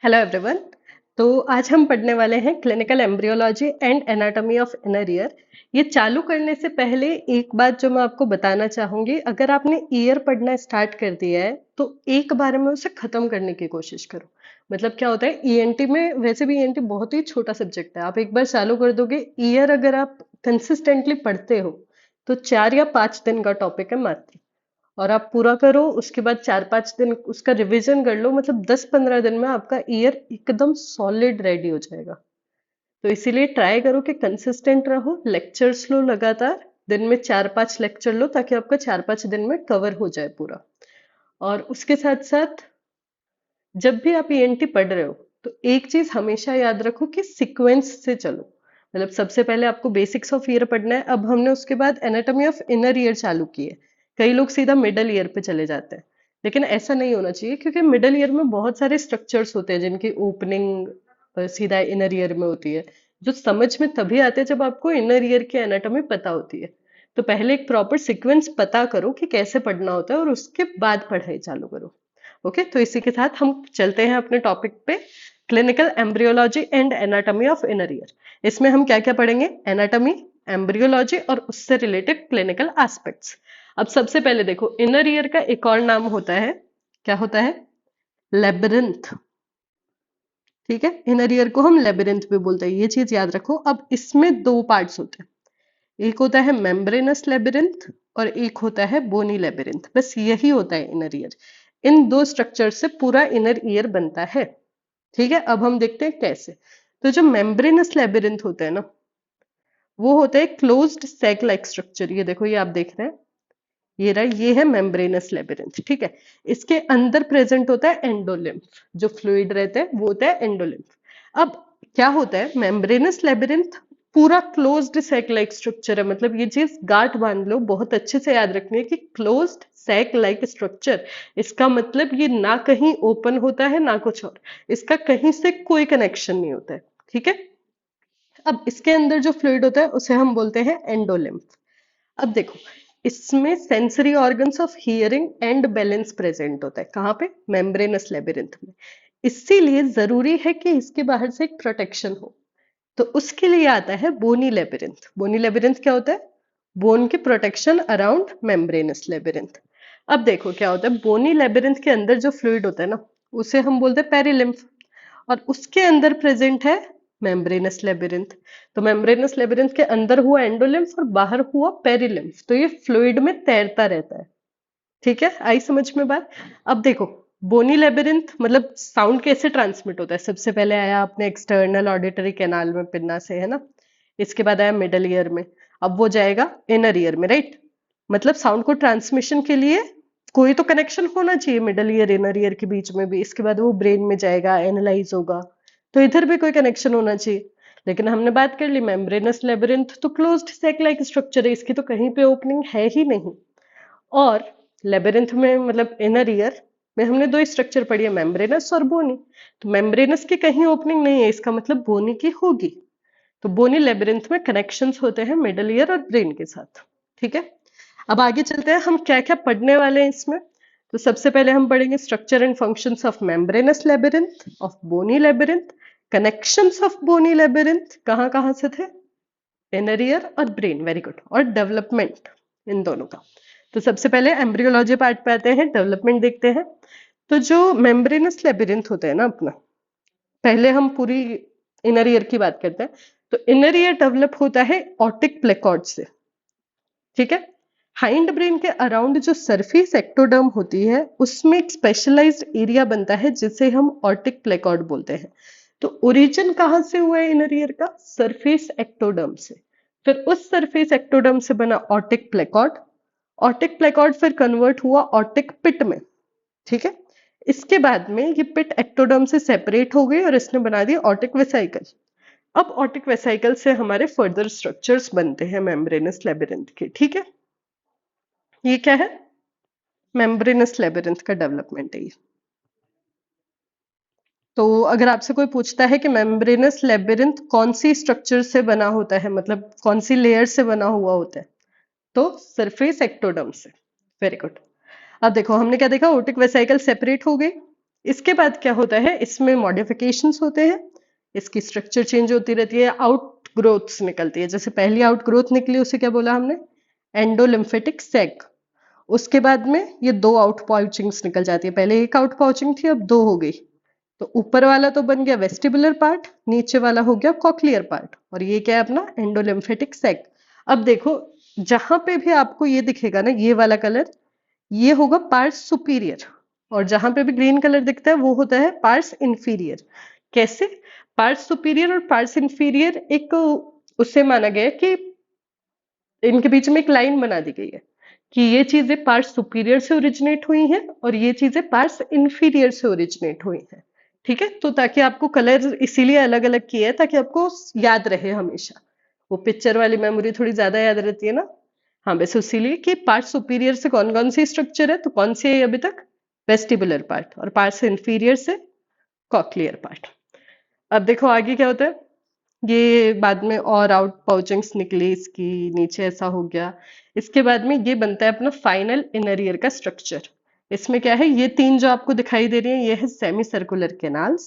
Hello everyone. तो आज हम पढ़ने वाले हैं clinical embryology and anatomy of inner ear. ये चालू करने से पहले एक बात जो मैं आपको बताना चाहूंगी, अगर आपने ईयर पढ़ना स्टार्ट कर दिया है तो एक बार में उसे खत्म करने की कोशिश करो। मतलब क्या होता है, ईएनटी में वैसे भी ईएनटी बहुत ही छोटा सब्जेक्ट है, आप एक बार चालू कर दोगे। ईयर अगर आप कंसिस्टेंटली पढ़ते हो तो 4 या 5 दिन का टॉपिक है मात्र, और आप पूरा करो। उसके बाद 4-5 दिन उसका रिवीजन कर लो, मतलब 10-15 दिन में आपका ईयर एकदम सॉलिड रेडी हो जाएगा। तो इसीलिए ट्राई करो कि कंसिस्टेंट रहो, लेक्चर्स लो लगातार। दिन में 4-5 लेक्चर लो ताकि आपका 4-5 दिन में कवर हो जाए पूरा। और उसके साथ साथ जब भी आप ईएनटी पढ़ रहे हो तो एक चीज हमेशा याद रखो कि सीक्वेंस से चलो। मतलब सबसे पहले आपको बेसिक्स ऑफ ईयर पढ़ना है, अब हमने उसके बाद एनाटॉमी ऑफ इनर ईयर चालू की है। कई लोग सीधा मिडल ईयर पे चले जाते हैं, लेकिन ऐसा नहीं होना चाहिए, क्योंकि मिडल ईयर में बहुत सारे स्ट्रक्चर्स होते हैं जिनकी ओपनिंग सीधा इनर ईयर में होती है, जो समझ में तभी आते हैं जब आपको इनर ईयर की एनाटॉमी पता होती है। तो पहले एक प्रॉपर सीक्वेंस पता करो कि कैसे पढ़ना होता है, और उसके बाद पढ़ाई चालू करो। ओके, तो इसी के साथ हम चलते हैं अपने टॉपिक पे, clinical embryology and anatomy of inner ear. इसमें हम क्या क्या पढ़ेंगे? एनाटॉमी, एम्ब्रियोलॉजी और उससे रिलेटेड क्लिनिकल एस्पेक्ट्स। अब सबसे पहले देखो, इनर ईयर का एक और नाम होता है, क्या होता है? लेबिरिंथ। ठीक है, इनर ईयर को हम लेबिरिंथ भी बोलते हैं, ये चीज याद रखो। अब इसमें दो पार्ट्स होते हैं, एक होता है मेम्ब्रेनस लेबिरिंथ और एक होता है बोनी लेबिरिंथ। बस यही होता है इनर ईयर। इन दो स्ट्रक्चर से पूरा इनर ईयर बनता है। ठीक है, अब हम देखते हैं कैसे। तो जो मेम्ब्रेनस लेबिरिंथ होता है ना, वो होता है क्लोज्ड सैक लाइक स्ट्रक्चर। ये देखो, ये आप देख रहे हैं, ये रहा, ये है मेम्ब्रेनस लेबिरिंथ। ठीक है, इसके अंदर प्रेजेंट होता है एंडोलिम्फ, जो फ्लूइड रहता है वो होता है एंडोलिम्फ। अब क्या होता है, मेम्ब्रेनस लेबिरिंथ पूरा क्लोज्ड सैक लाइक स्ट्रक्चर है। मतलब ये चीज गांठ बांध लो, बहुत अच्छे से याद रखनी है कि क्लोज्ड सैक लाइक स्ट्रक्चर, इसका मतलब ये ना कहीं ओपन होता है ना कुछ और, इसका कहीं से कोई कनेक्शन नहीं होता है। ठीक है, अब इसके अंदर जो फ्लूइड होता है उसे हम बोलते हैं एंडोलिम्फ। अब देखो, इसमें sensory organs of hearing and balance present होता है। कहाँ पे? मेम्ब्रेनस लेबिरिंथ में। इसीलिए जरूरी है कि इसके बाहर से एक प्रोटेक्शन हो। तो उसके लिए आता है बोनी लेबिरिंथ। बोनी लेबिरिंथ क्या होता है? बोन के प्रोटेक्शन अराउंड मेम्ब्रेनस लेबिरिंथ। अब देखो क्या होता है, बोनी लेबिरिंथ के अंदर जो फ्लूइड होता है ना, उसे हम बोलते हैं पेरिलिम्फ, और उसके अंदर प्रेजेंट है मेम्ब्रेनस लेबिरिंथ। तो मेम्ब्रेनस लेबिरिंथ के अंदर हुआ एंडोलिम्फ और बाहर हुआ पेरिलिम्फ, तो ये फ्लूइड में तैरता रहता है। ठीक है, आई समझ में बात? अब देखो, बोनी लेबिरिंथ मतलब साउंड कैसे ट्रांसमिट होता है? सबसे पहले आया अपने एक्सटर्नल ऑडिटरी कैनाल में, पिन्ना से, है ना। इसके बाद आया मिडल ईयर में, अब वो जाएगा इनर ईयर में, राइट। मतलब साउंड को ट्रांसमिशन के लिए कोई तो कनेक्शन होना चाहिए मिडल ईयर इनर ईयर के बीच में भी। इसके बाद वो ब्रेन में जाएगा, एनालाइज होगा, तो इधर भी कोई कनेक्शन होना चाहिए। लेकिन हमने बात कर ली मेम्ब्रेनस लेबिरिंथ, तो क्लोज्ड सैक लाइक स्ट्रक्चर है, इसकी तो कहीं पे ओपनिंग है ही नहीं। और लेबिरिंथ में मतलब इनर ईयर में हमने दो स्ट्रक्चर पढ़ी है, मेम्ब्रेनस और बोनी। तो मेम्ब्रेनस की कहीं ओपनिंग नहीं है, इसका मतलब बोनी की होगी। तो बोनी लेबिरिंथ में कनेक्शंस होते हैं मिडल ईयर और ब्रेन के साथ। ठीक है, अब आगे चलते हैं, हम क्या क्या पढ़ने वाले हैं इसमें। तो सबसे पहले हम पढ़ेंगे structure and functions of membranous labyrinth, of bony labyrinth, connections of bony labyrinth, कहाँ कहाँ से थे? इनर ईयर और ब्रेन, वेरी गुड, और डेवलपमेंट इन दोनों का। तो सबसे पहले एम्ब्रियोलॉजी पार्ट पे आते हैं, डेवलपमेंट देखते हैं। तो जो मेम्ब्रेनस लेबिरिंथ होता है ना अपना, पहले हम पूरी इनर ईयर की बात करते हैं। तो इनर ईयर डेवलप होता है ऑर्टिक प्लेकॉर्ड से। ठीक है, हाइंड ब्रेन के अराउंड जो सरफेस एक्टोडर्म होती है, उसमें एक स्पेशलाइज्ड एरिया बनता है जिसे हम ऑर्टिक प्लेकॉर्ड बोलते हैं। तो ओरिजिन कहाँ से हुआ है इनर ईयर का? सरफेस एक्टोडर्म से। फिर उस सरफेस एक्टोडर्म से बना ऑर्टिक प्लेकॉर्ड, ऑर्टिक प्लेकॉर्ड फिर कन्वर्ट हुआ ऑर्टिक पिट में। ठीक है, इसके बाद में ये पिट एक्टोडर्म से सेपरेट हो गई और इसने बना दी ऑर्टिक वेसाइकल। अब ऑर्टिक वेसाइकल से हमारे फर्दर स्ट्रक्चर्स बनते हैं मेम्ब्रेनस लेबिरिंथ के। ठीक है, ये क्या है? मेम्ब्रेनस लेबिरिंथ का डेवलपमेंट है ये। तो अगर आपसे कोई पूछता है कि मेम्ब्रेनस लेबिरिंथ कौन सी स्ट्रक्चर से बना होता है, मतलब कौन सी लेयर से बना हुआ होता है, तो सरफेस एक्टोडर्म से। Very good. अब देखो हमने क्या देखा, ओटिक वेसाइकल सेपरेट हो गई, इसके बाद क्या होता है, इसमें मॉडिफिकेशंस होते हैं, इसकी स्ट्रक्चर चेंज होती रहती है, आउट ग्रोथ्स निकलती है। जैसे पहली आउट ग्रोथ निकली उसे क्या बोला हमने, एंडोलिम्फेटिक सैक। उसके बाद में ये दो आउट पाउचिंग्स निकल जाती है, पहले एक आउट पाउचिंग थी अब दो हो गई। तो ऊपर वाला तो बन गया वेस्टिबुलर पार्ट, नीचे वाला हो गया कॉक्लियर पार्ट, और ये क्या है अपना एंडोलिम्फेटिक सैक। अब देखो जहां पे भी आपको ये दिखेगा ना ये वाला कलर, ये होगा पार्स सुपीरियर, और जहां पे भी ग्रीन कलर दिखता है वो होता है पार्स इंफीरियर। कैसे, पार्स सुपीरियर और पार्स इंफीरियर एक उससे माना गया है कि इनके बीच में एक लाइन बना दी गई है कि ये चीजें पार्स सुपीरियर से ओरिजिनेट हुई हैं और ये चीजें पार्स इंफीरियर से ओरिजिनेट हुई हैं। ठीक है, तो ताकि आपको कलर इसीलिए अलग अलग किया है ताकि आपको याद रहे हमेशा, वो पिक्चर वाली मेमोरी थोड़ी ज्यादा याद रहती है ना। हाँ, बस इसीलिए कि पार्ट सुपीरियर से कौन कौन सी स्ट्रक्चर है, तो कौन सी है अभी तक, वेस्टिबुलर पार्ट, और पार्ट से इंफीरियर से कॉक्लियर पार्ट। अब देखो आगे क्या होता है, ये बाद में और आउट पाउचिंग्स निकली इसकी, नीचे ऐसा हो गया। इसके बाद में ये बनता है अपना फाइनल इनर ईयर का स्ट्रक्चर। इसमें क्या है, ये तीन जो आपको दिखाई दे रही है ये है semi circular canals.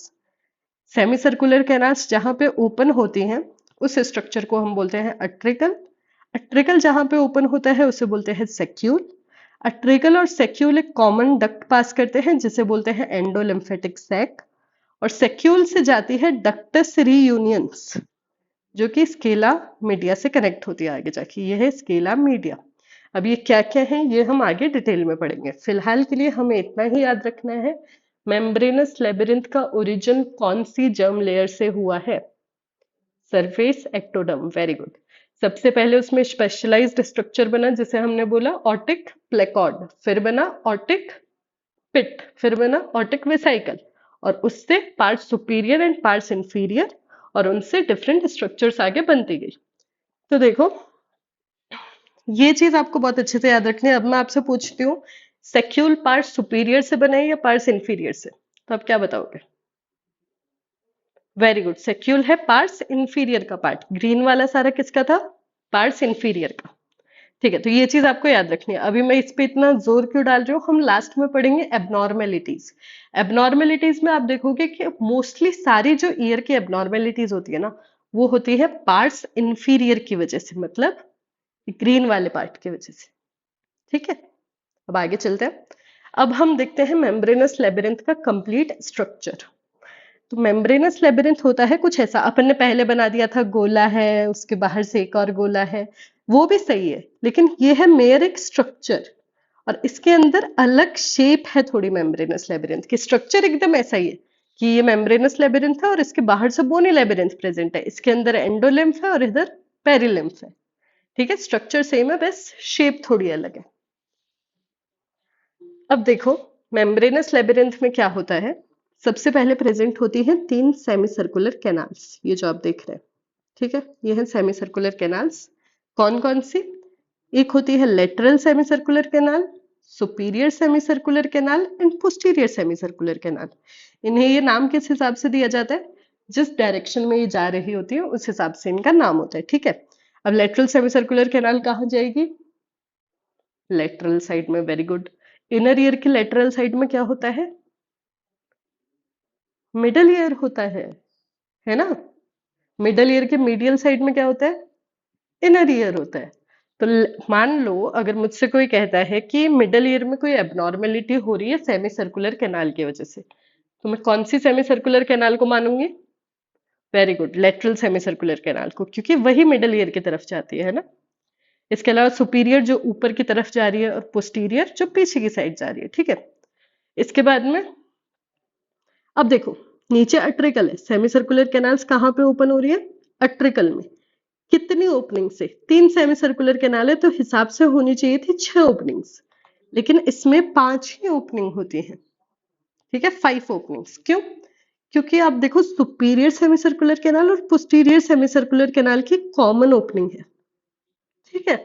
Semi circular canals जहां पे ओपन होती हैं उस स्ट्रक्चर को हम बोलते हैं अट्रिकल। अट्रिकल जहां पे ओपन होता है उसे बोलते हैं सेक्यूल। अट्रिकल और सेक्यूल एक कॉमन डक्ट पास करते हैं जिसे बोलते हैं एंडोलिम्फेटिक सैक, और सेक्यूल से जाती है डक्टस रीयूनियंस जो कि स्केला मीडिया से कनेक्ट होती है आगे जाके, ये है स्केला मीडिया। अब ये क्या क्या है ये हम आगे डिटेल में पढ़ेंगे, फिलहाल के लिए हमें इतना ही याद रखना है, मेम्ब्रेनस लेबिरिंथ का ओरिजिन कौन सी जर्म लेयर से हुआ है, सरफेस एक्टोडर्म, वेरी गुड। सबसे पहले उसमें स्पेशलाइज्ड स्ट्रक्चर बना जिसे हमने बोला ऑटिक प्लेकॉर्ड, फिर बना ऑटिक पिट, फिर बना ऑटिक वेसाइकल, और उससे part superior and parts inferior, और उनसे डिफरेंट स्ट्रक्चर्स आगे बनती गई। तो देखो ये चीज आपको बहुत अच्छे से याद रखनी है। अब मैं आपसे पूछती हूँ, सेक्यूल पार्ट सुपीरियर से बना है या पार्ट्स इंफीरियर से, तो आप क्या बताओगे। वेरी गुड, सेक्यूल है पार्ट्स इंफीरियर का पार्ट, ग्रीन वाला सारा किसका था, पार्ट्स इंफीरियर का। ठीक है, तो ये चीज आपको याद रखनी है। अभी मैं इस पे इतना जोर क्यों डाल रही हूँ, हम लास्ट में पढ़ेंगे एबनॉर्मेलिटीज। एबनॉर्मेलिटीज में आप देखोगे कि मोस्टली सारी जो ईयर की एबनॉर्मेलिटीज होती है ना वो होती है पार्ट्स इंफीरियर की वजह से, मतलब ग्रीन वाले पार्ट की वजह से। ठीक है, अब आगे चलते हैं। अब हम देखते हैं मेम्ब्रेनस लेबिरिंथ का कंप्लीट स्ट्रक्चर। तो मेम्ब्रेनस लेबिरिंथ होता है कुछ ऐसा, अपन ने पहले बना दिया था गोला है उसके बाहर से एक और गोला है, वो भी सही है, लेकिन ये है मेयर एक स्ट्रक्चर, और इसके अंदर अलग शेप है थोड़ी मेम्ब्रेनस लेबिरिंथ की। स्ट्रक्चर एकदम ऐसा ही है कि ये मेम्ब्रेनस लेबिरिंथ है और इसके बाहर से बोनी लेबिरिंथ प्रेजेंट है, इसके अंदर एंडोलिम्फ है और इधर पेरिलिम्फ है। ठीक है, स्ट्रक्चर सेम है बस शेप थोड़ी अलग है। अब देखो मेम्ब्रेनस लेबिरिंथ में क्या होता है, सबसे पहले प्रेजेंट होती है तीन सेमी सर्कुलर कैनाल्स, ये जो आप देख रहे हैं। ठीक है, ये है सेमी सर्कुलर कैनाल्स। कौन कौन सी, एक होती है lateral semi circular canal, superior semi circular canal and posterior semi circular canal. इन्हें ये नाम किस हिसाब से दिया जाता है, जिस डायरेक्शन में ये जा रही होती है उस हिसाब से इनका नाम होता है। ठीक है, अब लेटरल सेमी सर्कुलर कैनाल कहाँ जाएगी, लेटरल साइड में, वेरी गुड। इनर ईयर के लेटरल साइड में क्या होता है, मिडल ईयर होता है ना। मिडल ईयर के मीडियल साइड में क्या होता है, इनर ईयर होता है। तो मान लो अगर मुझसे कोई कहता है कि मिडल ईयर में कोई एबनॉर्मेलिटी हो रही है सेमी सर्कुलर कैनाल की वजह से, तो मैं कौन सी सेमी सर्कुलर कैनाल को मानूंगी, very good, lateral semi circular canal को, क्योंकि वही मिडल ईयर की तरफ जाती है ना। इसके अलावा सुपीरियर जो ऊपर की तरफ जा रही है और पोस्टीरियर जो पीछे की साइड जा रही है। ठीक है, इसके बाद में अब देखो नीचे अट्रिकल है, सेमी सर्कुलर कैनाल्स कहाँ पे ओपन हो रही है, अट्रिकल में। कितनी ओपनिंग से, तीन सेमी सर्कुलर कैनाल है तो हिसाब से होनी चाहिए थी 6 ओपनिंग्स, लेकिन इसमें 5 ही ओपनिंग होती हैं। ठीक है, 5 ओपनिंग्स, क्यों, क्योंकि आप देखो सुपीरियर सेमी सर्कुलर कैनाल और पोस्टीरियर सेमी सर्कुलर कैनाल की कॉमन ओपनिंग है। ठीक है,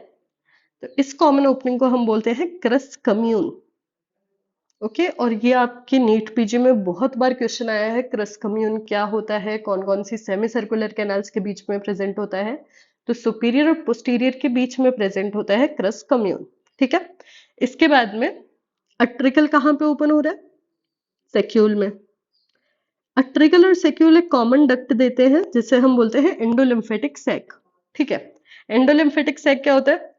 तो इस कॉमन ओपनिंग को हम बोलते हैं क्रस कम्यून। ओके, और ये आपके नीट पीजी में बहुत बार क्वेश्चन आया है, क्रस कम्यून क्या होता है, कौन कौन सी सेमी सर्कुलर कैनाल्स के बीच में प्रेजेंट होता है, तो सुपीरियर और पोस्टीरियर के बीच में प्रेजेंट होता है क्रस कम्यून। ठीक है, इसके बाद में अट्रिकल कहाँ पे ओपन हो रहा है, सेक्यूल में। अट्रिकल और सेक्यूल एक कॉमन डक्ट देते हैं जिसे हम बोलते हैं एंडोलिम्फेटिक सैक। ठीक है, एंडोलिम्फेटिक सैक क्या होता है?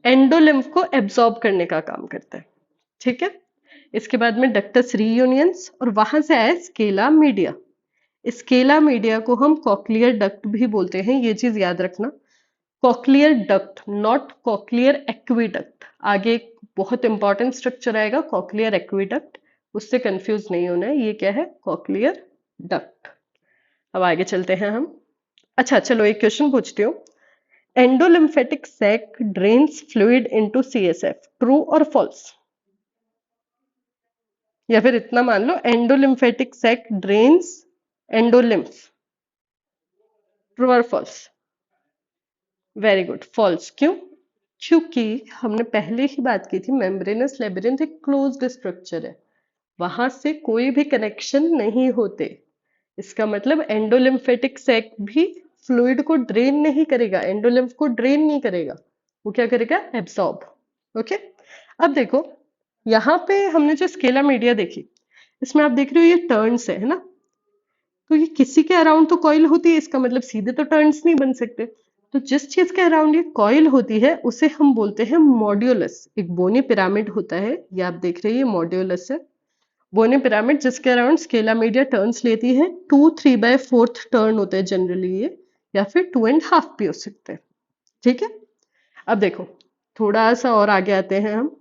एंडोलिम्फ को एब्जॉर्ब करने का काम करता है। ठीक है, इसके बाद में डक्टस रीयूनियंस और वहां से आया स्केला मीडिया। स्केला मीडिया को हम कॉक्लियर डक्ट भी बोलते हैं, ये चीज याद रखना। Cochlear duct, not cochlear aqueduct. आगे एक बहुत इंपॉर्टेंट स्ट्रक्चर आएगा कॉक्लियर एक्विडक्ट, उससे कंफ्यूज नहीं होना है। ये क्या है? Cochlear duct. अब आगे चलते हैं हम। अच्छा चलो एक क्वेश्चन पूछती हूँ। Endolymphatic sac drains fluid into CSF, true और फॉल्स? या फिर इतना मान लो, endolymphatic sac drains endolymph, true और फॉल्स? Very good, false. क्यों? क्योंकि हमने पहले ही बात की थी, मेम्ब्रेनस लेबिरिंथ एक क्लोज्ड स्ट्रक्चर है, वहां से कोई भी कनेक्शन नहीं होते। इसका मतलब एंडोलिम्फेटिक सैक भी फ्लूइड को ड्रेन नहीं करेगा, एंडोलिम्फ को ड्रेन नहीं करेगा, वो क्या करेगा? एब्सॉर्ब। ओके, अब देखो यहाँ पे हमने जो स्केला मीडिया देखी, इसमें आप देख रहे हो ये टर्न्स है ना, तो ये किसी के अराउंड तो कॉइल होती है, इसका मतलब सीधे तो टर्न्स नहीं बन सकते। तो जिस चीज के अराउंड ये कॉइल होती है उसे हम बोलते हैं मॉड्यूलस। एक बोनी पिरामिड होता है, ये आप देख रहे हैं, ये मॉड्यूलस है, बोनी पिरामिड, जिसके अराउंड स्केला मीडिया टर्न्स लेती है। 2/3/4 टर्न होते हैं जनरली ये, या फिर 2.5 भी हो सकते हैं। ठीक है, अब देखो थोड़ा सा और आगे आते हैं हम,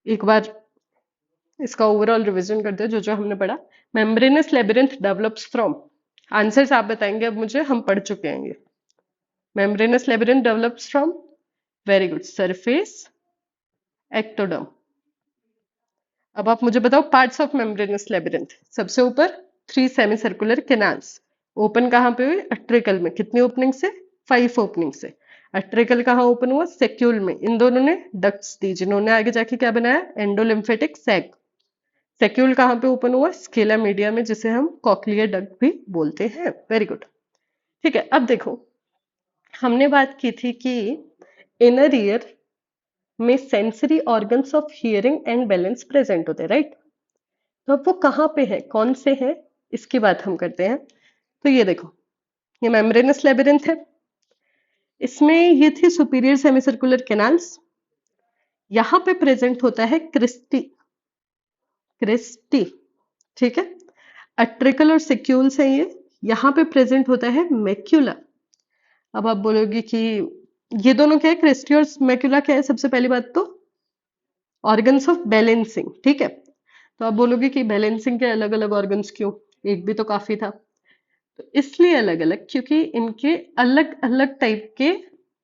एक बार इसका ओवरऑल रिवीजन करते हैं जो जो हमने पढ़ा। Membranes labyrinth develops from, answers आप बताएंगे अब मुझे, हम पढ़ चुके हैं ये। Membranes labyrinth develops from, very good, surface ectoderm. अब आप मुझे बताओ पार्ट्स ऑफ मेम्ब्रेनस लेबिरिंथ। सबसे ऊपर 3 सेमी सर्कुलर कैनाल्स, ओपन कहाँ पे हुए? अट्रिकल में। कितनी ओपनिंग से? 5 ओपनिंग से। अट्रिकल कहाँ ओपन हुआ? सेक्यूल में। इन दोनों ने डक्ट्स दी जिन्होंने आगे जाके क्या बनाया? Endolymphatic sac. सेक्यूल कहाँ पे ओपन हुआ? स्केला मीडिया में, जिसे हम कॉक्लियर डक्ट भी बोलते हैं। Very good. ठीक है, अब देखो हमने बात की थी कि इनर ईयर में sensory organs of hearing and balance present होते हैं, राइट? तो अब वो कहाँ पे है, कौन से हैं, इसकी बात हम करते हैं। तो ये देखो, ये मेम्ब्रेनस लेबिरिंथ है, इसमें ये थी सुपीरियर सेमीसर्कुलर कैनाल्स, यहाँ पे प्रेजेंट होता है क्रिस्टी, क्रिस्टी। ठीक है, अट्रिकल और सेक्यूल्स है ये, यहाँ पे प्रेजेंट होता है मैक्यूला। अब आप बोलोगे कि ये दोनों क्या है, क्रिस्टी और मैक्यूला क्या है? सबसे पहली बात तो ऑर्गन्स ऑफ बैलेंसिंग। ठीक है, तो आप बोलोगे कि बैलेंसिंग के अलग अलग ऑर्गन्स क्यों, एक भी तो काफी था। तो इसलिए अलग अलग क्योंकि इनके अलग अलग टाइप के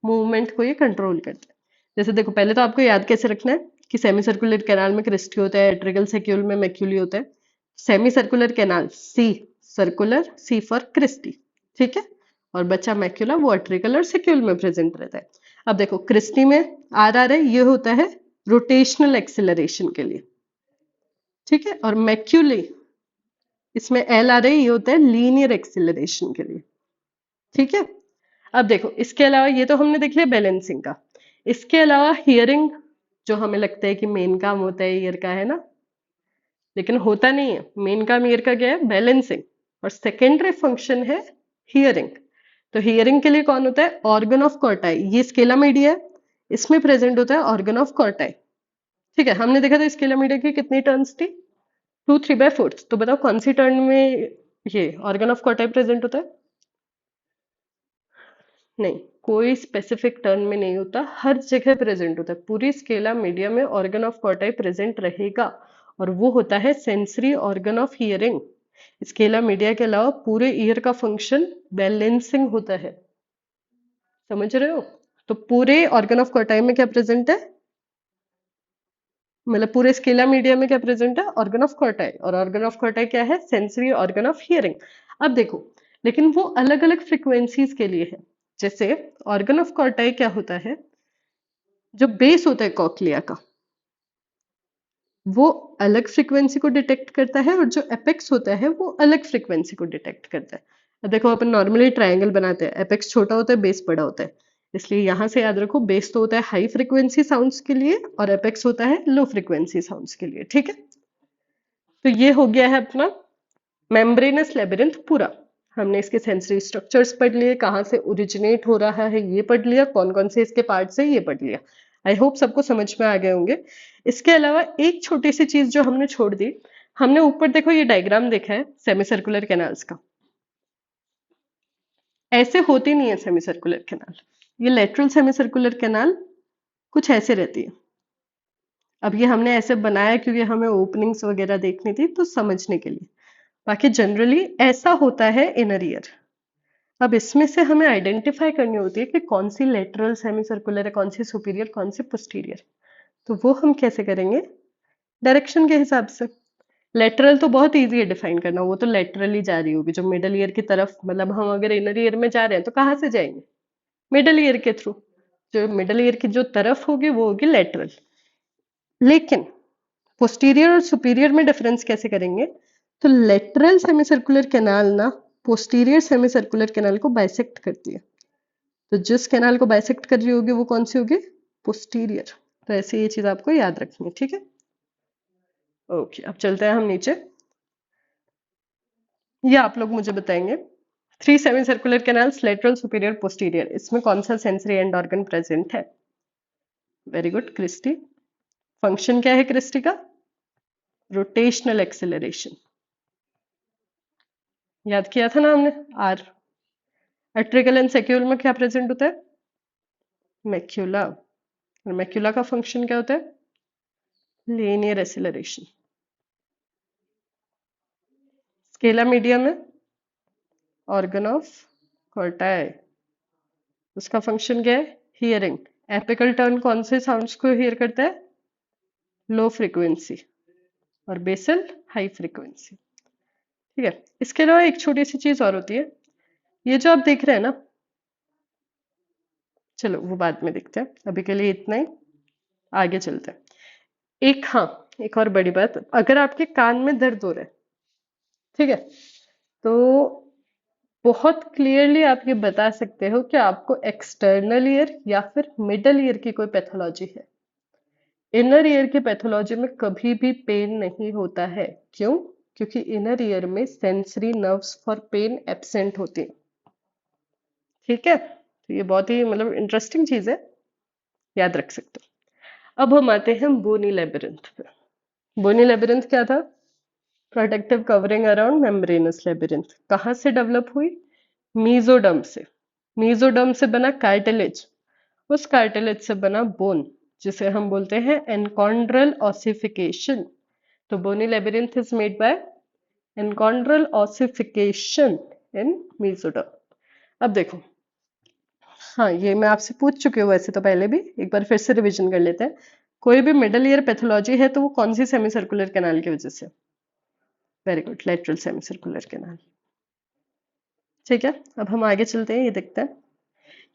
मूवमेंट को ये कंट्रोल करते हैं। जैसे देखो, पहले तो आपको याद कैसे रखना है कि सेमी सर्कुलर कैनाल में क्रिस्टी होता है, एट्रिकल सेक्यूल में मैक्यूली होता है। Semi circular canal C circular, C for cristae. ठीक है, और बच्चा मैक्यूला, वो एट्रिकल और सेक्यूल में प्रेजेंट रहता है। अब देखो क्रिस्टी में आर आर है, ये होता है रोटेशनल एक्सेलरेशन के लिए। ठीक है, और मैक्यूली इसमें एल आ रही, ये होता है लीनियर एक्सेलरेशन के लिए। ठीक है, अब देखो इसके अलावा ये तो हमने देख लिया बैलेंसिंग का। इसके अलावा हियरिंग, जो हमें लगता है कि मेन काम होता है ईयर का, है ना, लेकिन होता नहीं है। मेन काम ईयर का क्या है? बैलेंसिंग। और सेकेंडरी फंक्शन है हियरिंग। तो हियरिंग के लिए कौन होता है? Organ of Corti. ये स्केला मीडिया है, इसमें प्रेजेंट होता है ऑर्गन ऑफ कॉर्टाई। ठीक है, हमने देखा था स्केला मीडिया की कितनी टर्न्स थी? 2/3/4। तो बताओ कौन सी टर्न में ये ऑर्गन ऑफ कॉर्टाई प्रेजेंट होता है? नहीं, कोई स्पेसिफिक टर्न में नहीं होता, हर जगह प्रेजेंट होता है। पूरी स्केला मीडिया में ऑर्गन ऑफ कॉर्टाई प्रेजेंट रहेगा, और वो होता है sensory organ of hearing. Scala media के अलावा पूरे ईयर का फंक्शन बैलेंसिंग होता है, समझ रहे हो? तो पूरे ऑर्गन ऑफ कॉर्टाई में क्या प्रेजेंट है, मतलब पूरे स्केला मीडिया में क्या प्रेजेंट है? Organ of Corti. और ऑर्गन ऑफ कॉर्टाई क्या है? Sensory organ of hearing. अब देखो, लेकिन वो अलग अलग फ्रिक्वेंसीज के लिए है। जैसे ऑर्गन ऑफ कॉर्टाई क्या होता है, जो बेस होता है कॉक्लिया का, वो अलग फ्रीक्वेंसी को डिटेक्ट करता है, और जो एपेक्स होता है वो अलग फ्रीक्वेंसी को डिटेक्ट करता है। अब देखो अपन नॉर्मली ट्रायंगल बनाते हैं, एपेक्स छोटा होता है, बेस बड़ा होता है, इसलिए यहां से याद रखो बेस तो होता है हाई फ्रीक्वेंसी साउंड्स के लिए और एपेक्स होता है लो फ्रीक्वेंसी साउंड्स के लिए। ठीक है, तो ये हो गया है अपना मेम्ब्रेनस लेबिरिंथ पूरा। हमने इसके सेंसरी स्ट्रक्चर्स पढ़ लिए, कहाँ से ओरिजिनेट हो रहा है ये पढ़ लिया, कौन कौन से इसके पार्ट्स है ये पढ़ लिया। आई होप सबको समझ में आ गए होंगे। इसके अलावा एक छोटी सी चीज जो हमने छोड़ दी, हमने ऊपर देखो ये डायग्राम देखा है सेमी सर्कुलर कैनाल्स का। ऐसे होती नहीं है सेमी सर्कुलर कैनाल। ये लेटरल सेमी सर्कुलर कैनाल कुछ ऐसे रहती है। अब ये हमने ऐसे बनाया क्योंकि हमें ओपनिंग्स वगैरह देखनी थी तो समझने के लिए। बाकी जनरली ऐसा होता है इनर ईयर। अब इसमें से हमें आइडेंटिफाई करनी होती है कि कौन सी लेटरल सेमी सर्कुलर है, कौन सी सुपीरियर, कौन सी पोस्टीरियर। तो वो हम कैसे करेंगे? डायरेक्शन के हिसाब से। लेटरल तो बहुत इजी है डिफाइन करना, वो तो लेटरली जा रही होगी जो मिडल ईयर की तरफ, मतलब हम अगर इनर ईयर में जा रहे हैं तो कहाँ से जाएंगे? मिडल ईयर के थ्रू। जो मिडल ईयर की जो तरफ होगी वो होगी लेटरल। लेकिन पोस्टीरियर और सुपीरियर में डिफरेंस कैसे करेंगे? तो लेटरल सेमीसर्कुलर कैनाल ना पोस्टीरियर सेमीसर्कुलर कैनाल को बाइसेक्ट करती है। तो जिस कैनाल को बाइसेक्ट कर रही होगी वो कौन सी होगी? पोस्टीरियर। तो ऐसे ये चीज आपको याद रखनी है, ठीक है? ओके, अब चलते हैं हम नीचे। ये आप लोग मुझे बताएंगे, 3 semi circular canals, lateral, superior, posterior, इसमें कौन सा सेंसरी एंड ऑर्गन प्रेजेंट है? Very good cristae. फंक्शन क्या है क्रिस्टी का? Rotational acceleration. याद किया था ना हमने, आर। एट्रिकल एंड सेक्यूल में क्या प्रेजेंट होता है? मैक्यूला। और मैक्यूला का फंक्शन क्या होता है? Linear acceleration. स्केला मीडिया में ऑर्गन ऑफ कोर्टाई, उसका फंक्शन क्या है? हियरिंग। एपिकल टर्न कौन से साउंड्स को हियर करता है? Low frequency. और बेसल हाई फ्रीक्वेंसी। ठीक है, इसके अलावा एक छोटी सी चीज और होती है, ये जो आप देख रहे हैं ना, चलो वो बाद में देखते हैं, अभी के लिए इतना ही, आगे चलते हैं। एक, हाँ, एक और बड़ी बात, अगर आपके कान में दर्द हो रहा है, ठीक है, तो बहुत क्लियरली आप ये बता सकते हो कि आपको एक्सटर्नल ईयर या फिर मिडल ईयर की कोई पैथोलॉजी है। इनर ईयर की पैथोलॉजी में कभी भी पेन नहीं होता है। क्यों? क्योंकि इनर ईयर में sensory nerves for pain absent होती हैं। ठीक है, तो ये बहुत ही मतलब इंटरेस्टिंग चीज है, याद रख सकते हो। अब हम आते हैं बोनी लेबिरिंथ पे। बोनी लेबिरिंथ क्या था? Protective covering around membranes labyrinth. कहाँ से डेवलप हुई? मीजोडर्म से। मीजोडर्म से बना कार्टिलेज, उस कार्टिलेज से बना बोन, जिसे हम बोलते हैं एनकॉन्ड्रल ऑसिफिकेशन। तो bony labyrinth is made by enchondral ossification in mesoderm. अब देखो, हाँ ये मैं आपसे पूछ चुकी हूँ वैसे तो पहले भी, एक बार फिर से रिवीजन कर लेते हैं। कोई भी मिडल ईयर पैथोलॉजी है तो वो कौन सी सेमी सर्कुलर कैनाल की वजह से? Very good, lateral semi circular canal. ठीक है, अब हम आगे चलते हैं, ये देखते हैं।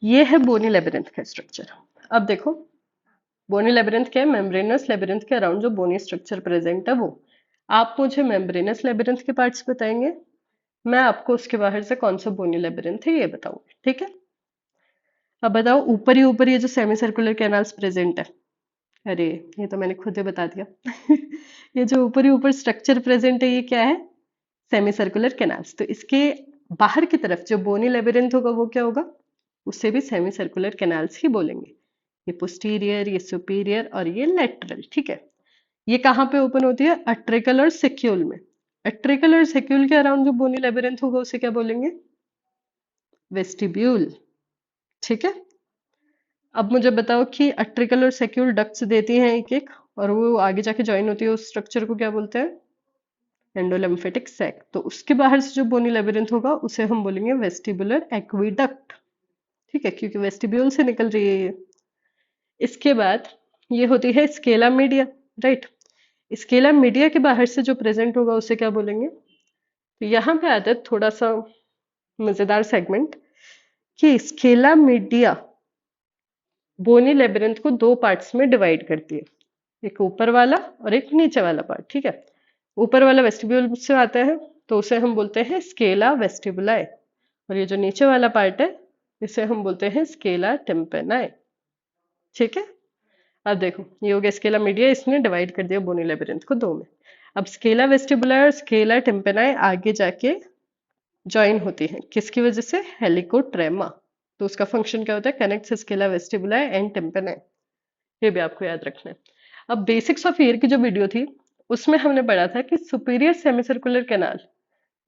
ये है बोनी लेबिरिंथ का स्ट्रक्चर। अब देखो, बोनी लेबिरिंथ क्या है? मेम्ब्रेनस लेबिरिंथ के अराउंड जो बोनी स्ट्रक्चर प्रेजेंट है वो। आप मुझे मेम्ब्रेनस लेबिरिंथ के पार्ट्स बताएंगे, मैं आपको उसके बाहर से कौन सा बोनी लेबिरिंथ है ये बताऊंगी, ठीक है? अब बताओ, ऊपर ही ऊपर ये जो सेमी सर्कुलर कैनाल्स प्रेजेंट है, अरे ये तो मैंने खुद ही बता दिया ये जो ऊपर ही ऊपर स्ट्रक्चर प्रेजेंट है ये क्या है? Semi circular canals. तो इसके बाहर की तरफ जो बोनी लेबिरिंथ होगा वो क्या होगा? उसे भी सेमी सर्कुलर कैनाल्स ही बोलेंगे। ये पोस्टीरियर, ये सुपीरियर और ये लेटरल, ठीक है। ये कहाँ पे ओपन होती है? अट्रिकल और सेक्यूल में। अट्रिकल और सेक्यूल के अराउंड जो बोनी लेबिरिंथ होगा उसे क्या बोलेंगे? वेस्टिब्यूल, ठीक है। अब मुझे बताओ कि अट्रिकल और सेक्यूल डक्ट्स देती हैं एक एक, और वो आगे जाके ज्वाइन होती है उस स्ट्रक्चर को क्या बोलते हैं? Endolymphatic sac. तो उसके बाहर से जो बोनी लेबिरिंथ होगा उसे हम बोलेंगे वेस्टिबुलर एक्विडक्ट, ठीक है, क्योंकि वेस्टिब्यूल से निकल रही है ये। इसके बाद ये होती है Scala media, right. Scala media के बाहर से जो प्रेजेंट होगा उसे क्या बोलेंगे? तो यहाँ पे आता है थोड़ा सा मजेदार सेगमेंट, कि स्केला मीडिया बोनी लेबिरिंथ को दो पार्ट्स में डिवाइड करती है, एक ऊपर वाला और एक नीचे वाला पार्ट, ठीक है। ऊपर वाला वेस्टिब्यूल से आता है तो उसे हम बोलते हैं स्केला वेस्टिबुलाई, और ये जो नीचे वाला पार्ट है इसे हम बोलते हैं स्केला टिम्पेनाई, ठीक है। अब देखो, ये हो गया स्केला मीडिया, इसने डिवाइड कर दिया बोनी लेबिरिंथ को दो में। अब स्केला वेस्टिबुलाe और स्केला टिम्पेनाe आगे जाके ज्वाइन होती हैं, किसकी वजह से? हेलिकोट्रेमा। तो उसका फंक्शन क्या होता है? Connects scala vestibuli and tympani. ये भी आपको याद रखना है। अब बेसिक्स ऑफ ईयर की जो वीडियो थी उसमें हमने पढ़ा था कि superior semicircular canal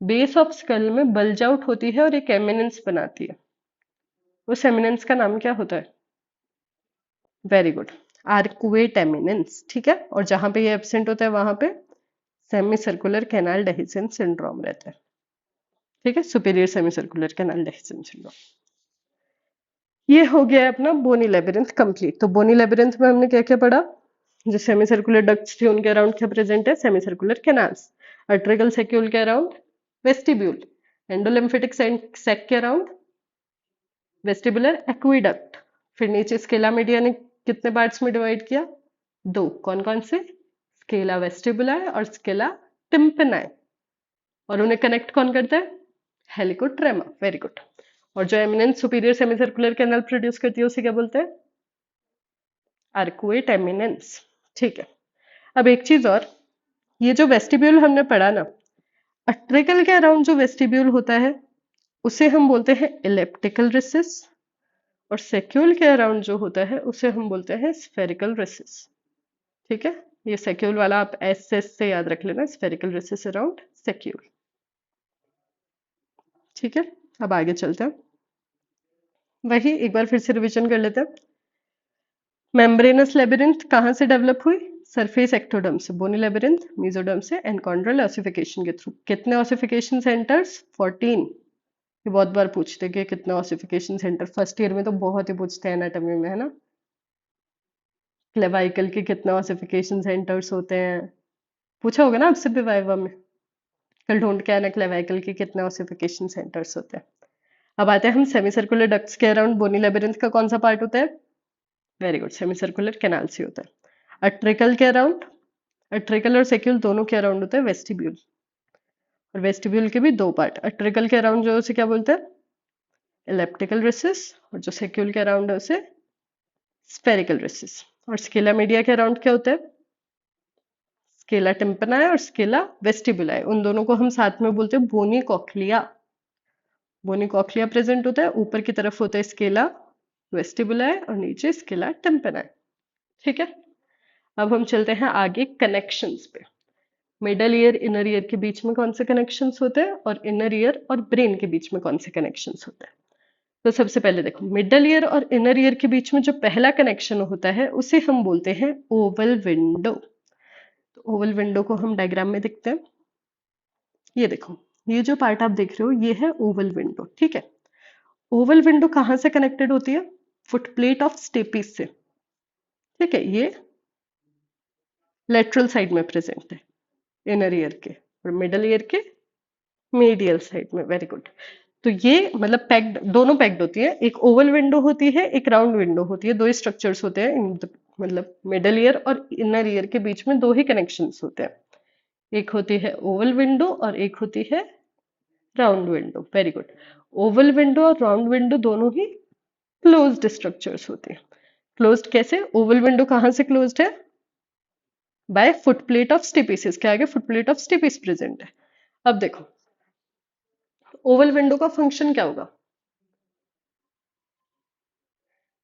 base of skull में बल्ज आउट होती है और एक एमिनेंस बनाती है। उस एमिनेंस का नाम क्या होता है? Very good, arcuate eminence. ठीक है, और जहां पे ये एब्सेंट होता है वहां पे semi circular canal dehiscence syndrome रहता है। ठीक है, superior semi circular canal dehiscence syndrome. ये हो गया अपना बोनी लेबिरिंथ कंप्लीट। तो बोनी लेबिरिंथ में हमने क्या क्या पढ़ा? जो सेमी सर्कुलर डक्ट्स थे उनके अराउंड क्या प्रेजेंट है? Semi circular canals. Utricle saccule के अराउंड वेस्टिब्यूल। एंडोलिम्फेटिक सैक के अराउंड वेस्टिबुलर एक्विडक्ट। फिर नीचे स्केला मीडिया ने कितने पार्ट्स में डिवाइड किया? दो। कौन कौन से? स्केला वेस्टिबुलाe और स्केला टिम्पेनाe। और उन्हें कनेक्ट कौन करता है? हेलिकोट्रेमा। Very good. और जो eminent superior semicircular canal produce करती है उसे क्या बोलते हैं? Arcuate eminence. ठीक है। अब एक चीज और, ये जो वेस्टिब्यूल हमने पढ़ा ना, अट्रिकल के अराउंड जो वेस्टिब्यूल होता है उसे हम बोलते हैं इलेप्टिकल रिसिस, और सेक्यूल के अराउंड जो होता है उसे हम बोलते हैं स्फेरिकल रिसिस। ठीक है, ये सेक्यूल वाला आप एस एस से याद रख लेना, स्फेरिकल रिसिस अराउंड सेक्यूल। ठीक है, अब आगे चलते हैं। वही एक बार फिर से रिवीजन कर लेते हैं। मेम्ब्रेनस लेबिरिंथ कहाँ से डेवलप हुई? सरफेस एक्टोडर्म से। बोनी लेबिरिंथ मेसोडर्म से एनकॉन्ड्रल ऑसिफिकेशन के थ्रू। कितने ऑसिफिकेशन सेंटर्स? 14। ये बहुत बार पूछते हैं कि कितने ऑसिफिकेशन सेंटर, फर्स्ट ईयर में तो बहुत ही पूछते हैं एनाटॉमी में, है ना। क्लेवाइकल के कितने ऑसिफिकेशन सेंटर्स होते हैं, पूछा होगा ना आपसे भी वाइवा में। कल ढूंढ के आना क्लेवाइकल के कितने ऑसिफिकेशन सेंटर्स होते हैं। अब आते हैं हम सेमी सर्कुलर डक्ट्स के अराउंड बोनी लेबिरिंथ का कौन सा पार्ट होता है? Very good, semi circular canal से होता है। अट्रिकल के अराउंड, अट्रिकल और सेक्यूल दोनों के अराउंड होता है वेस्टिब्यूल। और वेस्टिब्यूल के भी दो पार्ट, अट्रिकल के अराउंड जो उसे क्या बोलते हैं? इलेप्टिकल रिसिस, और जो सेक्यूल के अराउंड है उसे स्फेरिकल रिसिस। और स्केला मीडिया के अराउंड क्या होता है? स्केला टिम्पेनाe और स्केला वेस्टिबुलाe। उन दोनों को हम साथ में बोलते हैं बोनी कॉक्लिया। बोनी कॉक्लिया प्रेजेंट होता है, ऊपर की तरफ होता है स्केला वेस्टिबुलाe और नीचे स्केला टिम्पेनाe। ठीक है, अब हम चलते हैं आगे कनेक्शंस पे। मिडल ईयर इनर ईयर के बीच में कौन से कनेक्शंस होते हैं, और इनर ईयर और ब्रेन के बीच में कौन से कनेक्शंस होते हैं? तो सबसे पहले देखो, मिडल ईयर और इनर ईयर के बीच में जो पहला कनेक्शन होता है उसे हम बोलते हैं ओवल विंडो। तो ओवल विंडो को हम डायग्राम में देखते हैं। ये देखो, ये जो पार्ट आप देख रहे हो ये है ओवल विंडो। ठीक है, ओवल विंडो कहाँ से कनेक्टेड होती है? फुटप्लेट ऑफ स्टेपिस से। ठीक है, ये लेटरल साइड में प्रेजेंट है इनर ईयर के, और मिडल ईयर के मीडियल साइड में। Very good. तो ये मतलब पैक्ड, दोनों पैक्ड होती है, एक ओवल विंडो होती है एक राउंड विंडो होती है, दो ही स्ट्रक्चर्स होते हैं मतलब मिडल ईयर और इनर ईयर के बीच में दो ही कनेक्शंस होते हैं, एक होती है ओवल विंडो और एक होती है round window. Very good. Oval window और राउंड विंडो दोनों ही क्लोज्ड स्ट्रक्चर्स होते हैं। क्लोज्ड कैसे? ओवल विंडो कहाँ से क्लोज्ड है? बाय फुटप्लेट ऑफ स्टेपिस के आगे फुटप्लेट ऑफ स्टेपिस प्रेजेंट है। अब देखो, ओवल विंडो का फंक्शन क्या होगा?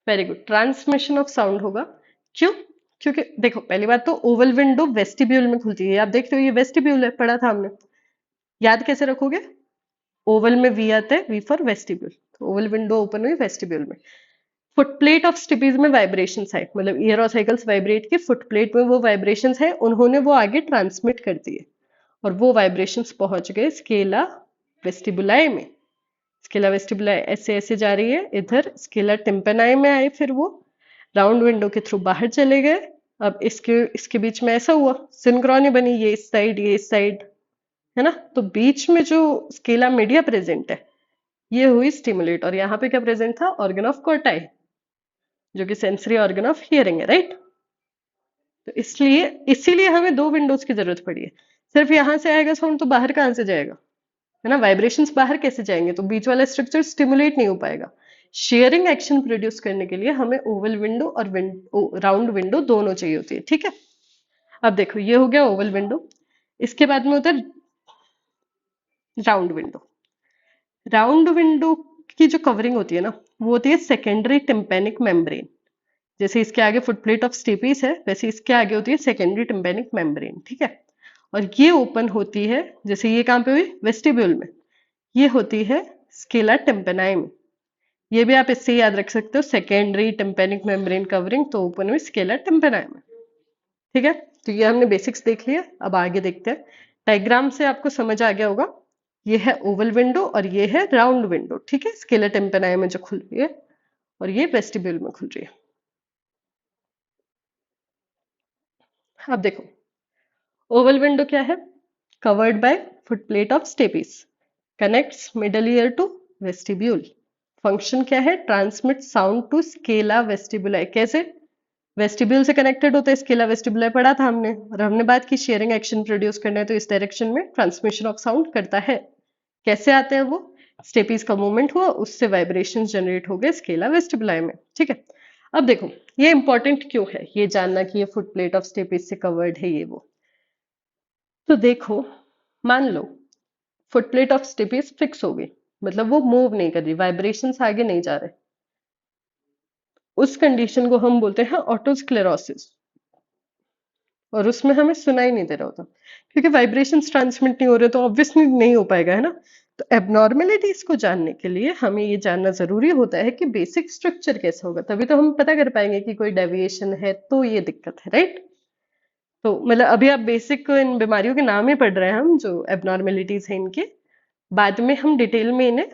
Very good, transmission of sound होगा। क्यों? क्योंकि देखो, पहली बात तो ओवल विंडो वेस्टिब्यूल में खुलती है, आप देख रहे हो ये वेस्टिब्यूल है, पढ़ा था हमने। याद कैसे रखोगे? ओवल में वी आता है, वी फॉर वेस्टिब्यूल। तो ओवल विंडो ओपन हुई वेस्टिब्यूल में। फुटप्लेट ऑफ स्टेपीज में वाइब्रेशंस है, मतलब ईयर और साइकिल्स वाइब्रेट की, फुटप्लेट में वो वाइब्रेशंस है, उन्होंने वो आगे ट्रांसमिट कर दिए और वो वाइब्रेशंस पहुंच गए स्केला वेस्टिबुलाe में। स्केला वेस्टिबुलाe ऐसे ऐसे जा रही है, इधर स्केला टिम्पेनाe में आए, फिर वो राउंड विंडो के थ्रू बाहर चले गए। अब इसके इसके बीच में ऐसा हुआ, सिंक्रोनी बनी, ये इस साइड ये इस साइड, है ना। तो बीच में जो स्केला मीडिया प्रेजेंट है ये हुई स्टिमुलेट, और यहाँ पे क्या प्रेजेंट था? ऑर्गन ऑफ कोर्टाई, जो कि सेंसरी ऑर्गन ऑफ हियरिंग है, राइट। तो इसलिए इसीलिए हमें दो विंडोज की जरूरत पड़ी है। सिर्फ यहां से आएगा साउंड तो बाहर कहाँ से जाएगा, है ना। वाइब्रेशंस बाहर कैसे जाएंगे? तो बीच वाला स्ट्रक्चर स्टिमुलेट नहीं हो पाएगा। शेयरिंग एक्शन प्रोड्यूस करने के लिए हमें ओवल विंडो और राउंड विंडो दोनों चाहिए होती है। ठीक है, अब देखो ये हो गया ओवल विंडो। इसके बाद में होता है राउंड विंडो। राउंड विंडो की जो कवरिंग होती है ना, वो होती है सेकेंडरी टिम्पेनिक मेम्ब्रेन। जैसे इसके आगे फुटप्लेट ऑफ स्टेपीज है, वैसे इसके आगे होती है सेकेंडरी टिम्पेनिक मेम्ब्रेन, ठीक है। और ये ओपन होती है, जैसे ये कहाँ पे हुई, वेस्टिब्यूल में। ये होती है स्केला टिम्पेनाई में। ये भी आप इससे याद रख सकते हो, सेकेंडरी टिम्पेनिक मेम्ब्रेन कवरिंग तो ओपन हुई स्केला टिम्पेनाई में, ठीक है। तो ये हमने बेसिक्स देख लिया, अब आगे देखते हैं। डायग्राम से आपको समझ आ गया होगा, ये है ओवल विंडो और ये है राउंड विंडो, ठीक है, स्केला टिम्पेनाई में जो खुल रही है, और ये वेस्टिब्यूल में खुल रही है। अब देखो, ओवल विंडो क्या है, covered by footplate of stapes, connects middle ear to vestibule. Function क्या है, transmit sound to scala vestibuli. कैसे, वेस्टिब्यूल से कनेक्टेड होता है, स्केला वेस्टिबुलाई पढ़ा था हमने, और हमने बात की शेयरिंग एक्शन प्रोड्यूस करना है तो इस डायरेक्शन में ट्रांसमिशन ऑफ साउंड करता है। कैसे आते हैं वो, स्टेपीज का मूवमेंट हुआ, उससे वाइब्रेशन जनरेट हो गए स्केला वेस्टिबुलाई में, ठीक है। अब देखो, ये इंपॉर्टेंट क्यों है ये जानना कि ये फुटप्लेट ऑफ स्टेपीज से कवर्ड है ये वो। तो देखो, मान लो फुटप्लेट ऑफ स्टेपीज फिक्स हो गई, मतलब वो मूव नहीं कर रही, वाइब्रेशंस आगे नहीं जा रहे, उस कंडीशन को हम बोलते हैं ऑटोस्क्लेरोसिस। और उसमें हमें सुनाई नहीं दे रहा होता, क्योंकि वाइब्रेशंस ट्रांसमिट नहीं हो रहे, तो ऑब्वियसली नहीं हो पाएगा, है ना। तो एबनॉर्मेलिटीज को जानने के लिए हमें ये जानना जरूरी होता है कि बेसिक स्ट्रक्चर कैसा होगा, तभी तो हम पता कर पाएंगे कि कोई डेविएशन है तो ये दिक्कत है, राइट। तो मतलब अभी आप बेसिक इन बीमारियों के नाम ही पढ़ रहे हैं हम, जो एबनॉर्मेलिटीज हैं इनके, बाद में हम डिटेल में इन्हें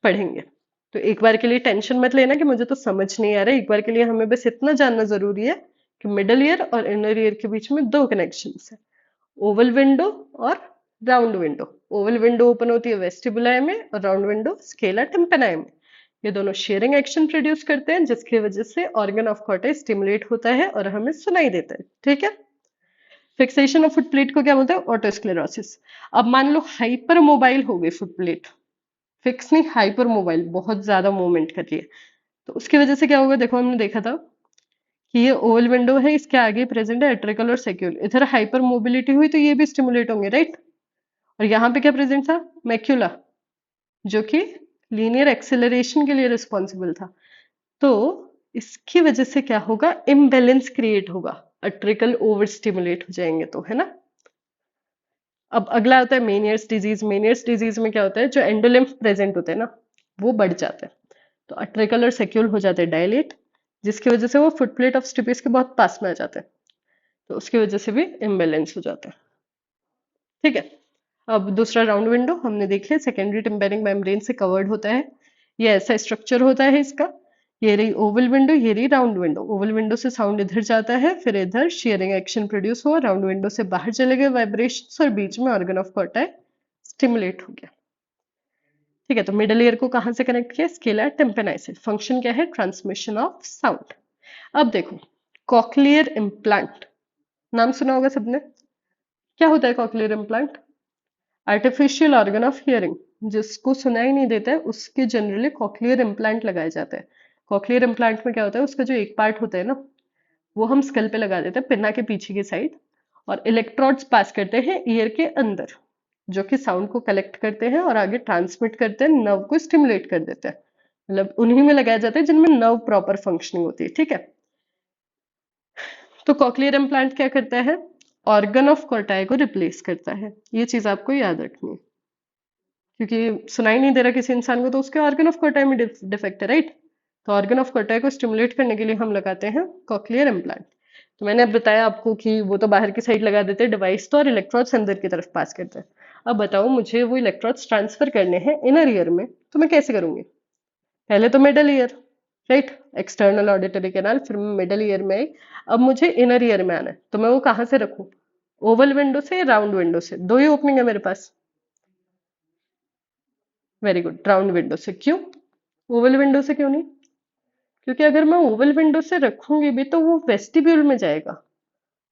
पढ़ेंगे। तो एक बार के लिए टेंशन मत लेना कि मुझे तो समझ नहीं आ रहा है, एक बार के लिए हमें बस इतना जानना जरूरी है कि मिडल ईयर और इनर ईयर के बीच में दो कनेक्शंस है, ओवल विंडो और round window. Oval window open होती है वेस्टिबुलाई में और राउंड विंडो स्केला टिम्पेनाई में। ये दोनों शेयरिंग एक्शन प्रोड्यूस करते हैं, जिसकी वजह से ऑर्गन ऑफ कॉर्टे स्टिमुलेट होता है और हमें सुनाई देता है, ठीक है। फिक्सेशन ऑफ फुटप्लेट को क्या बोलते हैं, ऑटोस्क्लेरोसिस। अब मान लो हाइपर मोबाइल हो गई फुटप्लेट, फिक्स नहीं, हाइपर मोबाइल, बहुत ज्यादा मूवमेंट कर रही है, तो उसकी वजह से क्या होगा, देखो हमने देखा था कि ये ओवल विंडो है, इसके आगे प्रेजेंट है एट्रिकल और सेक्यूल, इधर हाइपर मोबिलिटी हुई तो ये भी स्टिमुलेट होंगे, राइट। और यहाँ पे क्या प्रेजेंट था, मैक्यूला, जो कि लीनियर एक्सेलरेशन के लिए रिस्पॉन्सिबल था। तो इसकी वजह से क्या होगा, इम्बैलेंस क्रिएट होगा, एट्रिकल ओवर स्टिमुलेट हो जाएंगे तो, है ना। अब अगला होता है मेनियर्स डिजीज। मेनियर्स डिजीज में क्या होता है, जो एंडोलिम्फ प्रेजेंट होते हैं ना, वो बढ़ जाते हैं, तो अट्रिकल और सेक्यूल हो जाते हैं डायलेट, जिसकी वजह से वो फुटप्लेट ऑफ स्टिपेस के बहुत पास में आ जाते हैं, तो उसकी वजह से भी इम्बैलेंस हो जाता है, ठीक है। अब दूसरा राउंड विंडो हमने देख लिया, सेकेंडरी टिम्पेनिक मेम्ब्रेन से कवर्ड होता है, ये ऐसा स्ट्रक्चर होता है इसका। ये रही ओवल विंडो, ये रही राउंड विंडो। ओवल विंडो से साउंड इधर जाता है, फिर इधर शेयरिंग एक्शन प्रोड्यूस हुआ, राउंड विंडो से बाहर चले गए वाइब्रेशन, और बीच में ऑर्गन ऑफ कॉर्टाई स्टिमुलेट हो गया, ठीक है। तो मिडल ईयर को कहां से कनेक्ट किया, स्केला टिम्पेनाई से। फंक्शन क्या है, ट्रांसमिशन ऑफ साउंड। अब देखो, कॉक्लियर इम्प्लांट, नाम सुना होगा सबने। क्या होता है cochlear implant, artificial organ of hearing. जिसको सुनाई नहीं देता है उसके जनरली कॉक्लियर इम्प्लांट लगाए जाते हैं। कॉक्लियर इम्प्लांट में क्या होता है, उसका जो एक पार्ट होता है ना, वो हम स्कल पे लगा देते हैं, पिन्ना के पीछे की साइड, और इलेक्ट्रोड्स पास करते हैं ईयर के अंदर, जो कि साउंड को कलेक्ट करते हैं और आगे ट्रांसमिट करते हैं, नर्व को स्टिमुलेट कर देते हैं। मतलब उन्हीं में लगाया जाता है जिनमें नर्व प्रॉपर फंक्शनिंग होती है, ठीक है। तो कॉक्लियर इम्प्लांट क्या करता है, ऑर्गन ऑफ कॉर्टाई को रिप्लेस करता है। ये चीज आपको याद रखनी है, क्योंकि सुनाई नहीं दे रहा किसी इंसान को तो उसके ऑर्गन ऑफ कॉर्टाई में डिफेक्ट है, राइट। तो ऑर्गन ऑफ कॉर्टाई को स्टिमुलेट करने के लिए हम लगाते हैं कॉक्लियर इम्प्लांट। तो मैंने अब बताया आपको कि वो तो बाहर की साइड लगा देते हैं डिवाइस तो, और इलेक्ट्रोड्स अंदर की तरफ पास करते हैं। अब बताओ, मुझे वो इलेक्ट्रोड्स ट्रांसफर करने हैं इनर ईयर में, तो मैं कैसे करूंगी, पहले तो middle ear, right, external auditory canal, फिर मिडल ईयर में आई। अब मुझे इनर ईयर में आना है, तो मैं वो कहाँ से रखूं, ओवल विंडो से या राउंड विंडो से, दो ही ओपनिंग है मेरे पास। वेरी गुड, राउंड विंडो से। क्यों, ओवल विंडो से क्यों नहीं, क्योंकि अगर मैं ओवल विंडो से रखूंगी भी तो वो वेस्टिब्यूल में जाएगा,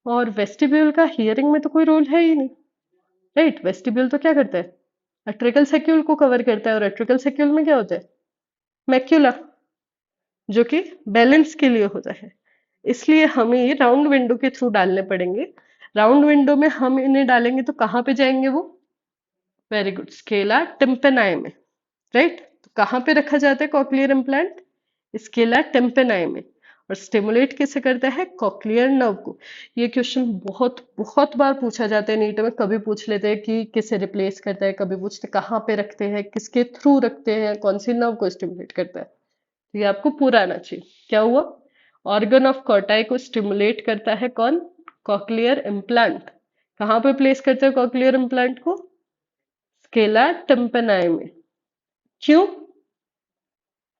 और वेस्टिब्यूल का हियरिंग में तो कोई रोल है ही नहीं, राइट। वेस्टिब्यूल तो क्या करता है, एट्रिकल सेक्यूल को कवर करता है, और एट्रिकल सेक्यूल में क्या होता है, मैक्यूला, जो कि बैलेंस के लिए होता है। इसलिए हमें ये राउंड विंडो के थ्रू डालने पड़ेंगे, राउंड विंडो में हम इन्हें डालेंगे तो कहाँ पे जाएंगे वो? वेरी गुड, स्केला टिम्पेनाई में, राइट। तो कहाँ पे रखा जाता है कॉक्लियर इम्प्लांट? स्केला टेम्पेनाई में। और स्टिमुलेट किसे करता है? कॉक्लियर नर्व को। ये क्वेश्चन बहुत बहुत बार पूछा जाता है नीट में, कभी पूछ लेते हैं कि किसे रिप्लेस करता है, कभी पूछते कहाँ पे रखते हैं, किसके थ्रू रखते हैं, कौन सी नर्व को स्टिमुलेट करता है। तो ये आपको पूरा आना चाहिए। क्या हुआ? ऑर्गन ऑफ कॉर्टाई को स्टिमुलेट करता है कौन? Cochlear implant. कहाँ पे प्लेस करते हैं कॉक्लियर इम्प्लांट को? स्केला टेम्पेनाई में। क्यों?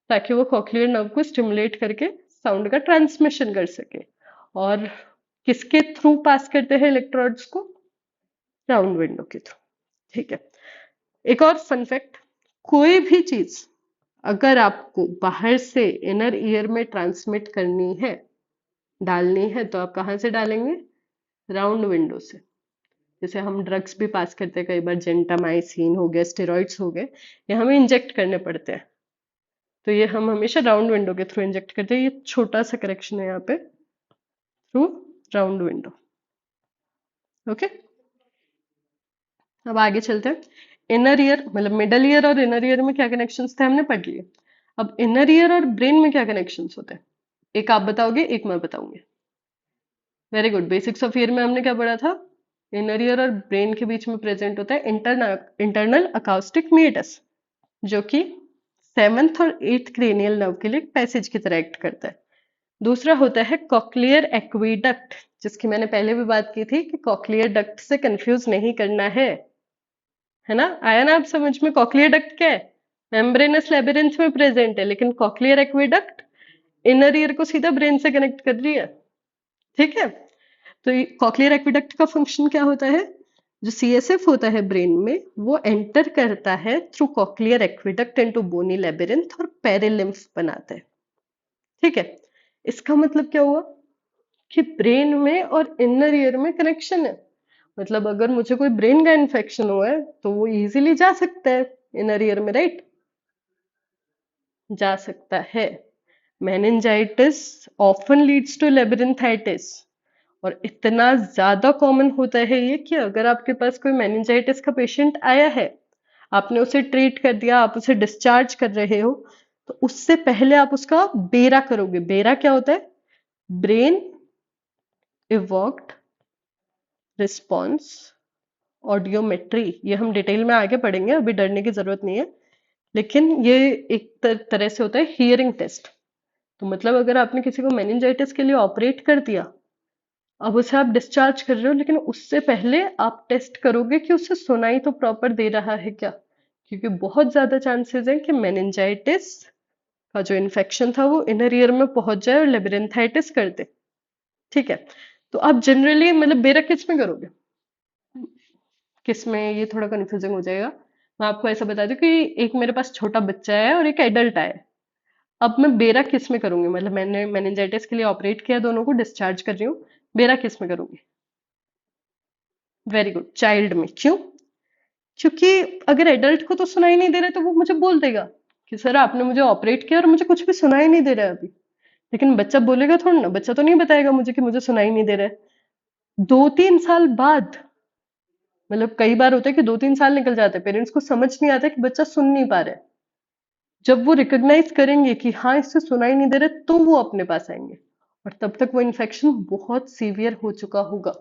ताकि वो कॉक्लियर नर्व को स्टिमुलेट करके साउंड का ट्रांसमिशन कर सके। और किसके थ्रू पास करते हैं इलेक्ट्रोड्स को? राउंड विंडो के थ्रू। ठीक है। एक और फन फैक्ट, कोई भी चीज अगर आपको बाहर से इनर ईयर में ट्रांसमिट करनी है, डालनी है, तो आप कहाँ से डालेंगे? राउंड विंडो से। जैसे हम ड्रग्स भी पास करते हैं कई बार, जेंटामाइसिन हो गया, स्टेरॉइड्स हो गए, ये हमें इंजेक्ट करने पड़ते हैं, तो ये हम हमेशा राउंड विंडो के थ्रू इंजेक्ट करते हैं। ये छोटा सा करेक्शन है यहाँ पे, थ्रू राउंड विंडो। ओके, अब आगे चलते हैं। इनर ईयर मतलब मिडल ईयर और इनर ईयर में क्या कनेक्शंस थे हमने पढ़ लिए। अब इनर ईयर और ब्रेन में क्या कनेक्शंस होते हैं, एक आप बताओगे एक मैं बताऊंगी। Very good, basics of year में हमने क्या पढ़ा था? इनर ईयर और ब्रेन के बीच में प्रेजेंट होता है इंटरनल अकाउस्टिक मीटस, जो कि सेवंथ और एट्थ क्रेनियल नर्व के लिए पैसेज की तरह एक्ट करता है। दूसरा होता है कॉक्लियर एक्वीडक्ट, जिसकी मैंने पहले भी बात की थी कि कॉक्लियर डक्ट से कंफ्यूज नहीं करना है ना? आया ना आप समझ में? कॉक्लियर डक्ट क्या है? मेम्ब्रेनस लेबिरिंथ में प्रेजेंट है, लेकिन कॉक्लियर एक्वीडक्ट इनर ईयर को सीधा ब्रेन से कनेक्ट कर रही है। ठीक है। तो कॉक्लियर एक्वीडक्ट का फंक्शन क्या होता है? जो सीएसएफ होता है ब्रेन में, वो एंटर करता है थ्रू कॉक्लियर एक्वीडक्ट इनटू बोनी लेबिरिंथ और पेरिलिम्फ बनाता है। ठीक है। इसका मतलब क्या हुआ कि ब्रेन में और इनर ईयर में कनेक्शन है। मतलब अगर मुझे कोई ब्रेन का इन्फेक्शन हुआ है तो वो इजीली जा सकता है इनर ईयर में, राइट? जा सकता है। Meningitis often leads to labyrinthitis, और इतना ज्यादा कॉमन होता है ये कि अगर आपके पास कोई मेनिंजाइटिस का पेशेंट आया है, आपने उसे ट्रीट कर दिया, आप उसे डिस्चार्ज कर रहे हो, तो उससे पहले आप उसका बेरा करोगे। बेरा क्या होता है? Brain evoked response audiometry. ये हम डिटेल में आगे पढ़ेंगे, अभी डरने की जरूरत नहीं है। लेकिन ये एक तरह से होता है हियरिंग टेस्ट। तो मतलब अगर आपने किसी को मेनिंजाइटिस के लिए ऑपरेट कर दिया, अब उसे आप डिस्चार्ज कर रहे हो, लेकिन उससे पहले आप टेस्ट करोगे कि उसे सुनाई तो प्रॉपर दे रहा है क्या, क्योंकि बहुत ज्यादा चांसेस है कि मेनिंजाइटिस का जो इन्फेक्शन था वो इनर ईयर में पहुंच जाए और लेबिरिंथाइटिस कर दे। ठीक है। तो आप जनरली मतलब बेरा किस में करोगे? किस में, ये थोड़ा कंफ्यूजिंग हो जाएगा। मैं आपको ऐसा बता दूं कि एक मेरे पास छोटा बच्चा है और एक एडल्ट है। अब मैं बेरा किस में करूंगी? मतलब मैंने मेनिंजाइटिस के लिए ऑपरेट किया, दोनों को डिस्चार्ज कर रही हूँ, बेरा किस में करूंगी? वेरी गुड, चाइल्ड में। क्यों? क्योंकि अगर एडल्ट को तो सुनाई नहीं दे रहा है तो वो मुझे बोल देगा कि सर आपने मुझे ऑपरेट किया और मुझे कुछ भी सुनाई नहीं दे रहा है अभी। लेकिन बच्चा बोलेगा थोड़ा ना, बच्चा तो नहीं बताएगा मुझे कि मुझे सुनाई नहीं दे रहा है। 2-3 साल बाद, मतलब कई बार होता है कि 2-3 साल निकल जाते हैं, पेरेंट्स को समझ नहीं आता कि बच्चा सुन नहीं पा रहा है। जब वो रिकॉग्नाइज करेंगे कि हाँ इससे सुनाई नहीं दे रहा, तो वो अपने पास आएंगे, और तब तक वो इन्फेक्शन बहुत सीवियर हो चुका होगा।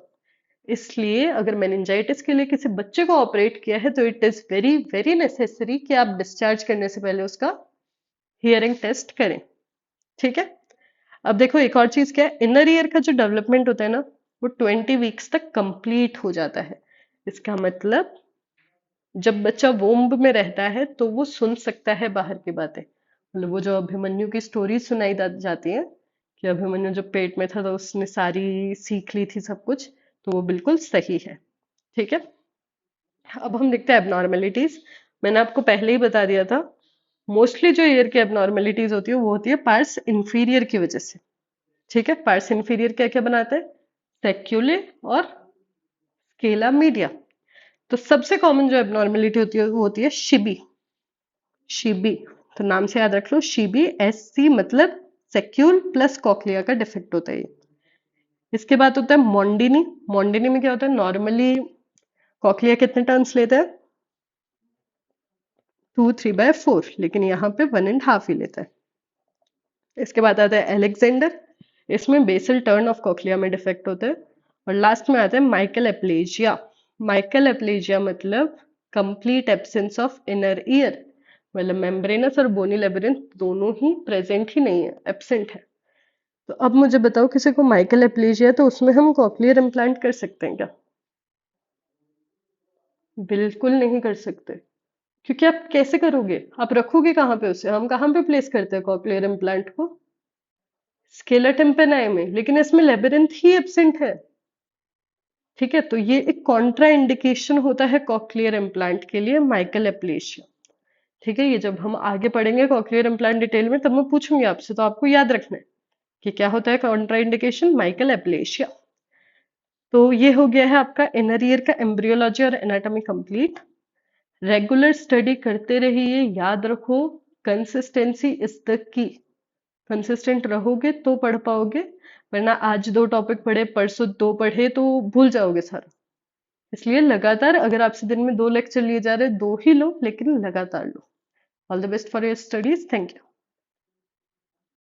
इसलिए अगर मेनिंजाइटिस के लिए किसी बच्चे को ऑपरेट किया है तो it is very very necessary कि आप डिस्चार्ज करने से पहले उसका हियरिंग टेस्ट करें। ठीक है। अब देखो एक और चीज क्या है, इनर ईयर का जो डेवलपमेंट होता है ना, वो 20 वीक्स तक कंप्लीट हो जाता है। इसका मतलब जब बच्चा वोम्ब में रहता है तो वो सुन सकता है बाहर की बातें। मतलब वो जो अभिमन्यु की स्टोरी सुनाई जाती है कि अभिमन्यु जब पेट में था तो उसने सारी सीख ली थी सब कुछ, तो वो बिल्कुल सही है। ठीक है। अब हम देखते हैं एबनॉर्मेलिटीज। मैंने आपको पहले ही बता दिया था, मोस्टली जो ईयर की एबनॉर्मेलिटीज होती है वो होती है पार्स इंफीरियर की वजह से। ठीक है। पार्स इंफीरियर क्या क्या बनाते हैं? सेक्यूले और स्केला मीडिया। तो सबसे कॉमन जो एबनॉर्मेलिटी होती है वो होती है शिबी। शिबी, तो नाम से याद रख लो, शिबी, SC मतलब सेक्यूल प्लस कॉक्लिया का डिफेक्ट होता है ये। इसके बाद होता है मोंडिनी। मोंडिनी में क्या होता है, नॉर्मली कॉकलिया कितने टर्न्स लेता है, 2 3/4, लेकिन यहाँ पे 1.5 ही लेता है। इसके बाद आता है एलेक्जेंडर, इसमें बेसल टर्न ऑफ कॉकलिया में डिफेक्ट होता है। और लास्ट में आता है माइकल एप्लेजिया। माइकल एप्लेजिया मतलब complete absence of inner ear, मतलब मेम्ब्रेनस और बोनी लेबिरिंथ दोनों ही प्रेजेंट ही नहीं है, एब्सेंट है। तो अब मुझे बताओ, किसी को माइकल एप्लेजिया तो उसमें हम कॉकलियर इम्प्लांट कर सकते हैं क्या? बिल्कुल नहीं कर सकते, क्योंकि आप कैसे करोगे, आप रखोगे कहाँ पे उसे, हम कहाँ पे प्लेस करते हैं कॉकलियर इम्प्लांट को, स्केलेटन पेनाई में, लेकिन इसमें लेबिरिंथ ही एब्सेंट है। ठीक है, तो ये एक कॉन्ट्रा इंडिकेशन होता है कॉकलियर इम्प्लांट के लिए, माइकल एप्लेशिया। ठीक है, ये जब हम आगे पढ़ेंगे कॉकलियर इम्प्लांट डिटेल में तब मैं पूछूंगी आपसे, तो आपको याद रखना है कि क्या होता है कॉन्ट्रा इंडिकेशन, माइकल एप्लेशिया। तो ये हो गया है आपका इनर ईयर का एम्ब्रियोलॉजी और एनाटॉमी कंप्लीट। रेगुलर स्टडी करते रहिए, याद रखो consistency is the key. Consistent रहोगे तो पढ़ पाओगे, वरना आज 2 टॉपिक पढ़े, परसों 2 पढ़े तो भूल जाओगे सारा। इसलिए लगातार, अगर आपसे दिन में 2 लेक्चर लिए जा रहे, 2 ही लो, लेकिन लगातार लो। All the best for your studies, thank you.